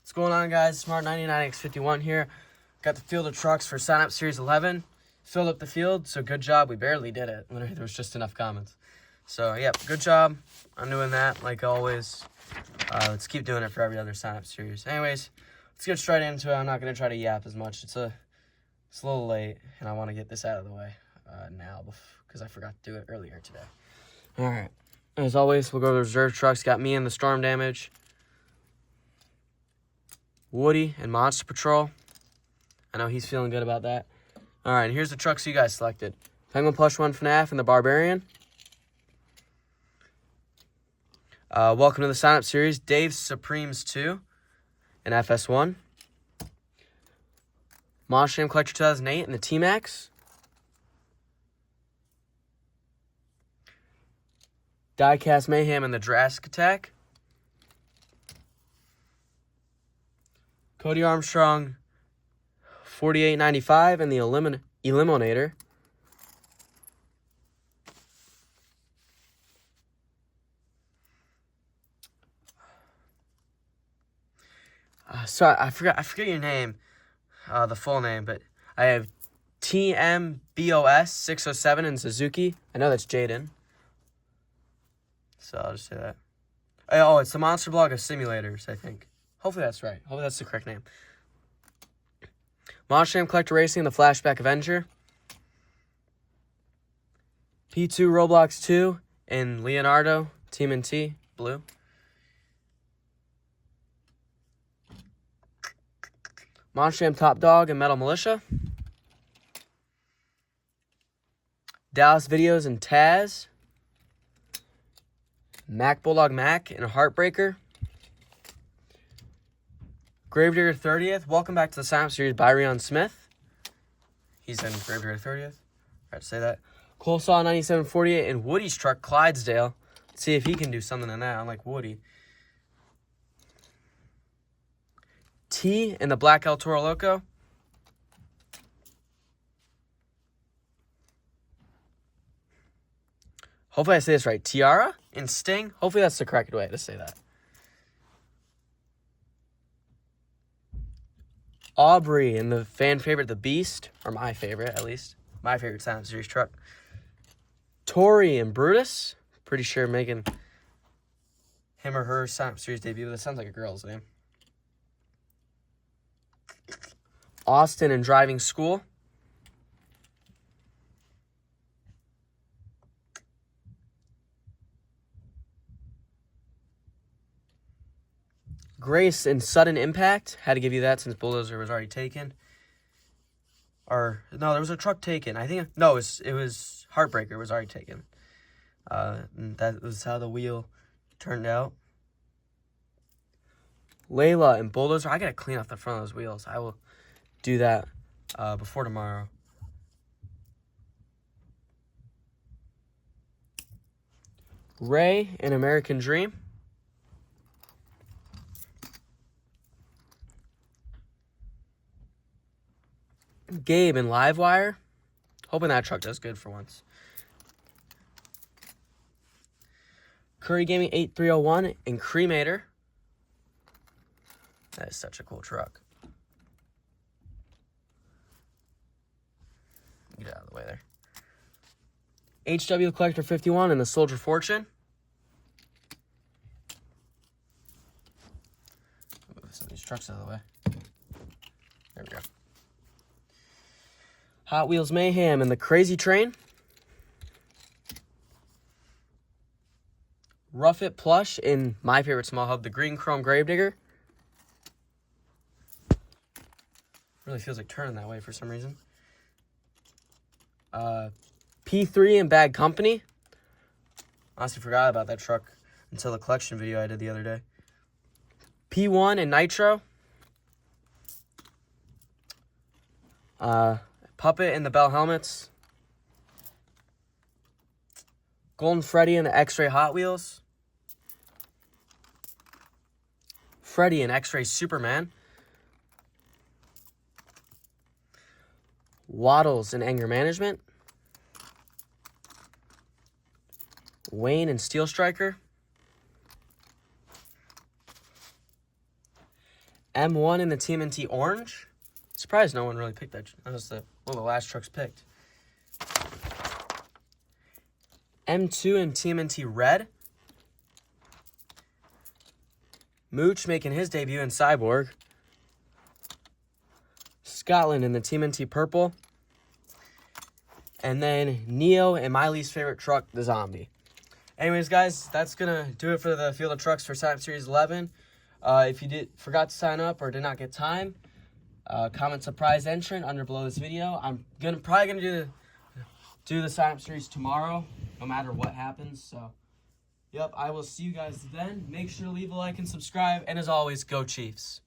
What's going on, guys? Smart99X51 here. Got the field of trucks for Sign Up Series 11. Filled up the field, so good job. We barely did it. Literally, there was just enough comments. So, yep, good job on doing that, like always. Let's keep doing it for every other Sign Up Series. Anyways, let's get straight into it. I'm not going to try to yap as much. It's a little late, and I want to get this out of the way now because I forgot to do it earlier today. All right. As always, we'll go to the reserve trucks. Got me and the storm damage. Woody and Monster Patrol. I know he's feeling good about that. All right, here's the trucks you guys selected. Penguin Plush 1 FNAF and the Barbarian. Welcome to the Sign Up Series. Dave's Supremes 2 and FS1. Monster Jam Collector 2008 and the T-Max. Diecast Mayhem and the Jurassic Attack. Cody Armstrong 4895 and the Eliminator. Sorry, I forget your name, the full name, but I have TMBOS 607 in Suzuki. I know that's Jaden. So I'll just say that. Oh, it's the Monster Blog of Simulators, I think. Hopefully that's right. Hopefully that's the correct name. Monster Jam Collector Racing, the Flashback Avenger. P2 Roblox 2 and Leonardo, TMNT, blue. Monster Jam Top Dog and Metal Militia. Dallas Videos and Taz. Mac Bulldog Mac and Heartbreaker. Gravedigger 30th. Welcome back to the Sign Up Series by Rion Smith. He's in Gravedigger 30th. I had to say that. Coleslaw 9748 and Woody's truck, Clydesdale. Let's see if he can do something in that, unlike Woody. T and the Black El Toro Loco. Hopefully I say this right. Tiara and Sting. Hopefully that's the correct way to say that. Aubrey and the fan favorite, the Beast. Or my favorite, at least. My favorite Sign Up Series truck. Tori and Brutus. Pretty sure making him or her Sign Up Series debut. That sounds like a girl's name. Austin and Driving School. Grace and Sudden Impact. Had to give you that since Bulldozer was already taken. Or, no, there was a truck taken. I think, no, it was Heartbreaker was already taken. And that was how the wheel turned out. Layla and Bulldozer. I got to clean off the front of those wheels. I will do that before tomorrow. Ray and American Dream. Gabe and Livewire. Hoping that truck does good for once. Curry Gaming 8301 and Cremator. That is such a cool truck. Get out of the way there. HW Collector 51 and the Soldier Fortune. Move some of these trucks out of the way. There we go. Hot Wheels Mayhem and the Crazy Train. Rough It Plush in my favorite small hub, the Green Chrome Gravedigger. Really feels like turning that way for some reason. P3 and Bad Company. Honestly forgot about that truck until the collection video I did the other day. P1 and Nitro. Puppet and the Bell Helmets. Golden Freddy and the X-Ray Hot Wheels. Freddy and X-Ray Superman. Waddles and Anger Management. Wayne and Steel Striker. M1 in the TMNT orange. Surprised no one really picked that. That was one of the last trucks picked. M2 in TMNT red. Mooch making his debut in Cyborg. Scotland in the TMNT purple. And then Neo in my least favorite truck, the Zombie. Anyways, guys, that's going to do it for the Field of Trucks for Sign Up Series 11. If you forgot to sign up or did not get time, comment surprise entrant under below this video. I'm probably gonna do the sign up series tomorrow, no matter what happens. So, yep, I will see you guys then. Make sure to leave a like and subscribe. And as always, go Chiefs.